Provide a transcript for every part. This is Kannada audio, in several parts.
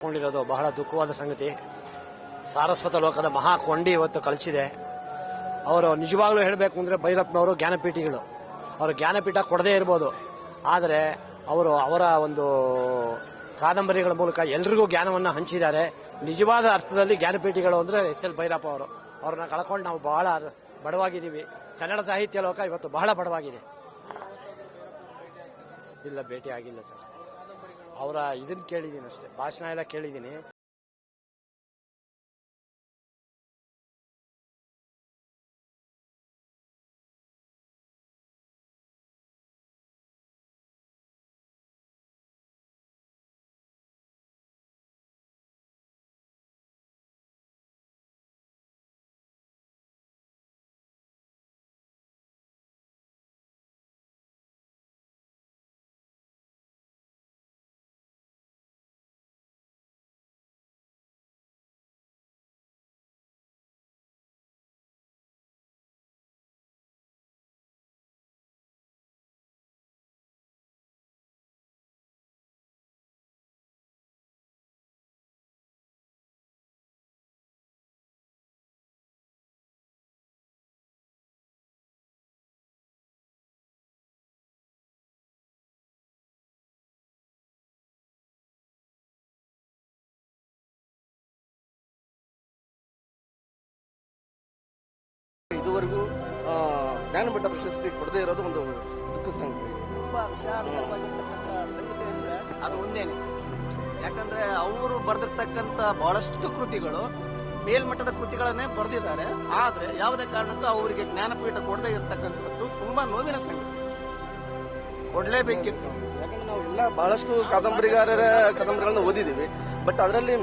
ಕೊಂಡಿರೋದು ಬಹಳ ದುಃಖವಾದ ಸಂಗತಿ. ಸಾರಸ್ವತ ಲೋಕದ ಮಹಾ ಕೊಂಡಿ ಇವತ್ತು ಕಳಚಿದೆ. ಅವರು ನಿಜವಾಗ್ಲೂ ಹೇಳಬೇಕು ಅಂದ್ರೆ ಭೈರಪ್ಪನವರು ಜ್ಞಾನಪೀಠಿಗಳು. ಅವರು ಜ್ಞಾನಪೀಠ ಕೊಡದೇ ಇರ್ಬೋದು, ಆದರೆ ಅವರು ಅವರ ಒಂದು ಕಾದಂಬರಿಗಳ ಮೂಲಕ ಎಲ್ರಿಗೂ ಜ್ಞಾನವನ್ನು ಹಂಚಿದ್ದಾರೆ. ನಿಜವಾದ ಅರ್ಥದಲ್ಲಿ ಜ್ಞಾನಪೀಠಿಗಳು ಅಂದ್ರೆ ಎಸ್.ಎಲ್. ಭೈರಪ್ಪ ಅವರು. ಅವ್ರನ್ನ ಕಳ್ಕೊಂಡು ನಾವು ಬಹಳ ಬಡವಾಗಿದ್ದೀವಿ. ಕನ್ನಡ ಸಾಹಿತ್ಯ ಲೋಕ ಇವತ್ತು ಬಹಳ ಬಡವಾಗಿದೆ. ಇಲ್ಲ, ಭೇಟಿ ಆಗಿಲ್ಲ ಸರ್. ಅವರ ಇದನ್ನ ಕೇಳಿದ್ದೀನಿ ಅಷ್ಟೇ, ಭಾಷಣ ಎಲ್ಲ ಕೇಳಿದ್ದೀನಿ. ಇದುವರೆಗೂ ಜ್ಞಾನಪೀಠ ಪ್ರಶಸ್ತಿ ಕೊಡದೇ ಇರೋದು ಒಂದು ದುಃಖದ ಸಂಗತಿ. ತುಂಬಾ ವಿಷಾದವಾಗಿರ್ತಕ್ಕಂಥ ಸಂಗತಿ ಅಂದ್ರೆ ಅದು ಒಂದೇನೆ. ಯಾಕಂದ್ರೆ ಅವರು ಬರೆದಿರ್ತಕ್ಕಂಥ ಬಹಳಷ್ಟು ಕೃತಿಗಳು ಮೇಲ್ಮಟ್ಟದ ಕೃತಿಗಳನ್ನೇ ಬರೆದಿದ್ದಾರೆ. ಆದ್ರೆ ಯಾವುದೇ ಕಾರಣಕ್ಕೂ ಅವರಿಗೆ ಜ್ಞಾನಪೀಠ ಕೊಡದೇ ಇರತಕ್ಕಂಥದ್ದು ತುಂಬಾ ನೋವಿನ ಸಂಗತಿ. ಕೊಡ್ಲೇಬೇಕಿತ್ತು. ಯಾಕಂದ್ರೆ ನಾವು ಎಲ್ಲ ಬಹಳಷ್ಟು ಕಾದಂಬರಿಗಳನ್ನ ಓದಿದೀವಿ. ಬಟ್ ಅದರಲ್ಲಿ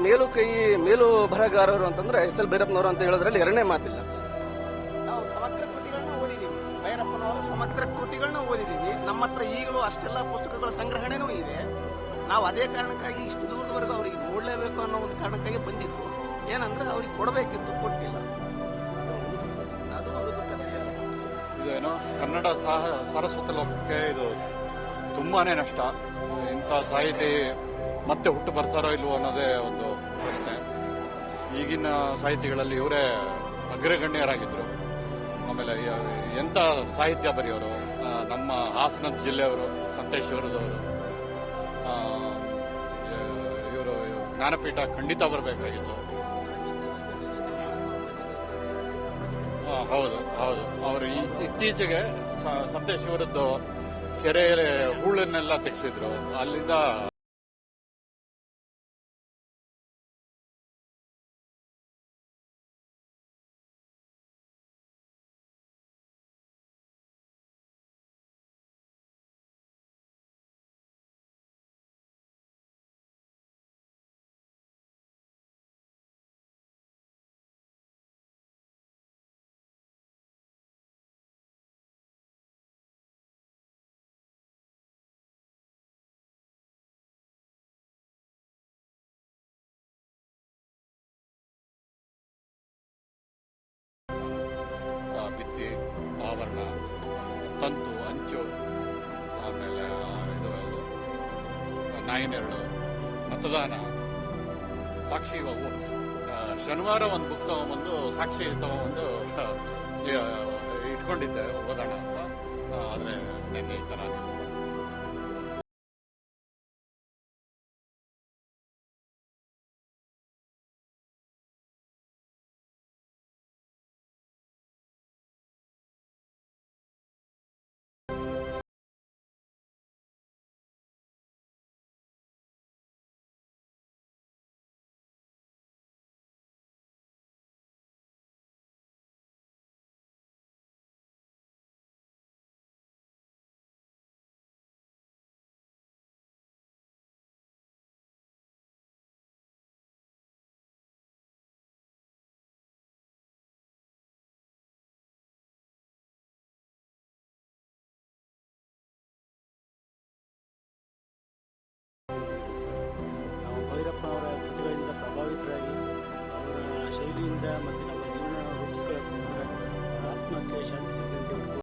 ಮೇಲು ಬರಹಗಾರರು ಅಂತಂದ್ರೆ ಎಸ್.ಎಲ್. ಭೈರಪ್ಪನವರು ಅಂತ ಹೇಳೋದ್ರಲ್ಲಿ ಎರಡನೇ ಮಾತಿಲ್ಲ. ನಾವು ಸಮಗ್ರ ಕೃತಿಗಳನ್ನ ಓದಿದೀವಿ, ಭೈರಪ್ಪನವರ ಸಮಗ್ರ ಕೃತಿಗಳನ್ನ ಓದಿದೀವಿ. ನಮ್ಮ ಹತ್ರ ಈಗಲೂ ಅಷ್ಟೆಲ್ಲ ಪುಸ್ತಕಗಳ ಸಂಗ್ರಹಣೆನೂ ಇದೆ. ನಾವು ಅದೇ ಕಾರಣಕ್ಕಾಗಿ ಇಷ್ಟು ದೂರದವರೆಗೂ ಅವರಿಗೆ ನೋಡಲೇಬೇಕು ಅನ್ನೋ ಒಂದು ಕಾರಣಕ್ಕಾಗಿ ಬಂದಿತ್ತು. ಏನಂದ್ರೆ ಅವ್ರಿಗೆ ಕೊಡಬೇಕಿತ್ತು, ಕೊಟ್ಟಿಲ್ಲ. ಅದು ಒಂದು ಇದೇನೋ ಕನ್ನಡ ಸಾರಸ್ವತ ಲೋಕಕ್ಕೆ ಇದು ತುಂಬಾನೇ ನಷ್ಟ. ಇಂಥ ಸಾಹಿತಿ ಮತ್ತೆ ಹುಟ್ಟು ಬರ್ತಾರೋ ಇಲ್ವೋ ಅನ್ನೋದೇ ಒಂದು ಪ್ರಶ್ನೆ. ಈಗಿನ ಸಾಹಿತಿಗಳಲ್ಲಿ ಇವರೇ ಅಗ್ರಗಣ್ಯರಾಗಿದ್ರು. ಆಮೇಲೆ ಎಂಥ ಸಾಹಿತ್ಯ ಬರೆಯೋರು. ನಮ್ಮ ಹಾಸನ ಜಿಲ್ಲೆಯವರು, ಸಂತೇಶ್ವರದವರು. ಇವರು ಜ್ಞಾನಪೀಠ ಖಂಡಿತ ಬರಬೇಕಾಗಿತ್ತು. ಹೌದು ಹೌದು. ಅವರು ಇತ್ತೀಚೆಗೆ ಸಂತೇಶ್ವರದ್ದು ಕೆರೆ ಹೂಳನ್ನೆಲ್ಲ ತೆಗೆಸಿದ್ರು. ಅಲ್ಲಿಂದ ಭಿತ್ತಿ, ಆವರಣ, ತಂತು, ಅಂಚು, ಆಮೇಲೆ ಇದು ನಾಯಿನೆರಳು, ಮತದಾನ, ಸಾಕ್ಷಿ. ಶನಿವಾರ ಒಂದು ಬುಕ್ ತಗೊಂಬಂದು ಸಾಕ್ಷಿ ತಗೊಂಬಂದು ಇಟ್ಕೊಂಡಿದ್ದೆ ಓದೋಣ ಅಂತ. ಆದರೆ ನಿನ್ನೆ ಈ ಥರ ಅನಿಸ್ತು. ನಾವು ಭೈರಪ್ಪನವರ ಕೃತಿಗಳಿಂದ ಪ್ರಭಾವಿತರಾಗಿ ಅವರ ಶೈಲಿಯಿಂದ ಮತ್ತು ನಮ್ಮ ಜೀವನ ರೂಪಿಸ್ಕೊಳ್ಳೋಕ್ಕೋಸ್ಕರ ಅವರ ಆತ್ಮಕ್ಕೆ ಶಾಂತಿ ಸಿಗದಂತೆ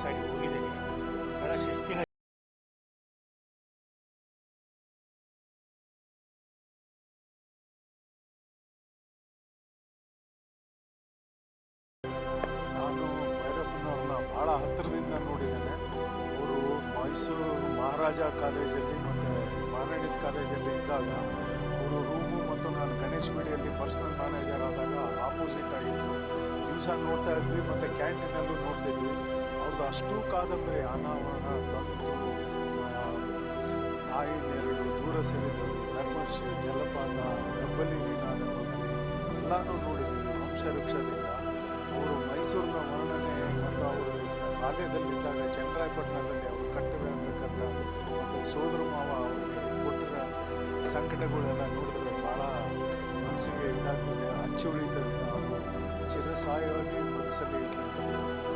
ಸಾರಿ ಹೋಗಿದ್ದೀನಿ. ಬಹಳ ಶಿಸ್ತಿನ ನಾನು ಭೈರಪ್ಪನವ್ರನ್ನ ಭಾಳ ಹತ್ತಿರದಿಂದ ನೋಡಿದ್ದೇನೆ. ಅವರು ಮೈಸೂರು ಮಹಾರಾಜ ಕಾಲೇಜಲ್ಲಿ ಮತ್ತು ಮಾನಣಿಸ್ ಕಾಲೇಜಲ್ಲಿ ಇದ್ದಾಗ ಅವರು ರೂಮು ಮತ್ತು ನಾನು ಗಣೇಶ್ ಬಿಡಿಯಲ್ಲಿ ಪರ್ಸನಲ್ ಮ್ಯಾನೇಜರ್ ಆದಾಗ ಆಪೋಸಿಟ್ ಆಗಿತ್ತು. ದಿವಸ ನೋಡ್ತಾ ಇದ್ವಿ ಮತ್ತು ಕ್ಯಾಂಟೀನಲ್ಲೂ ನೋಡ್ತಿದ್ವಿ. ಅವ್ರದ್ದು ಅಷ್ಟೂ ಕಾದಂಬರಿ ಅನಾವರಣ, ತಂತು, ನಾಯಿ ನೆರಳು, ದೂರ ಸರಿದವು, ಧರ್ಮಶ್ರೀ, ಜಲಪಾತ, ಡಬ್ಬಲಿ ನೀನಾದ ಮಗನೇ ಎಲ್ಲನೂ ನೋಡಿದ್ದೀವಿ ವಂಶವೃಕ್ಷದಿಂದ. ಅವರು ಮೈಸೂರಿನ ವರ್ಣನೆ ಮತ್ತು ಅವರು ಬಾಲ್ಯದಲ್ಲಿದ್ದಾಗ ಚನ್ನರಾಯಪಟ್ಟಣದಲ್ಲಿ ಅವರು ಕಟ್ಟಿರತಕ್ಕಂಥ ಮತ್ತು ಸೋದರ ಮಾವ ಅವರಿಗೆ ಕೊಟ್ಟಿರೋ ಸಂಕಟಗಳೆಲ್ಲ ನೋಡಿದ್ರೆ ಭಾಳ ಮನಸ್ಸಿಗೆ ಇದಾಗ್ತದೆ, ಅಚ್ಚಿ ಉಳಿತದೆ. ಅವರು ಚಿರಸಾಯವಾಗಿ ಮನಸ್ಸಲ್ಲಿ ಇರಲಿ ಅಂತ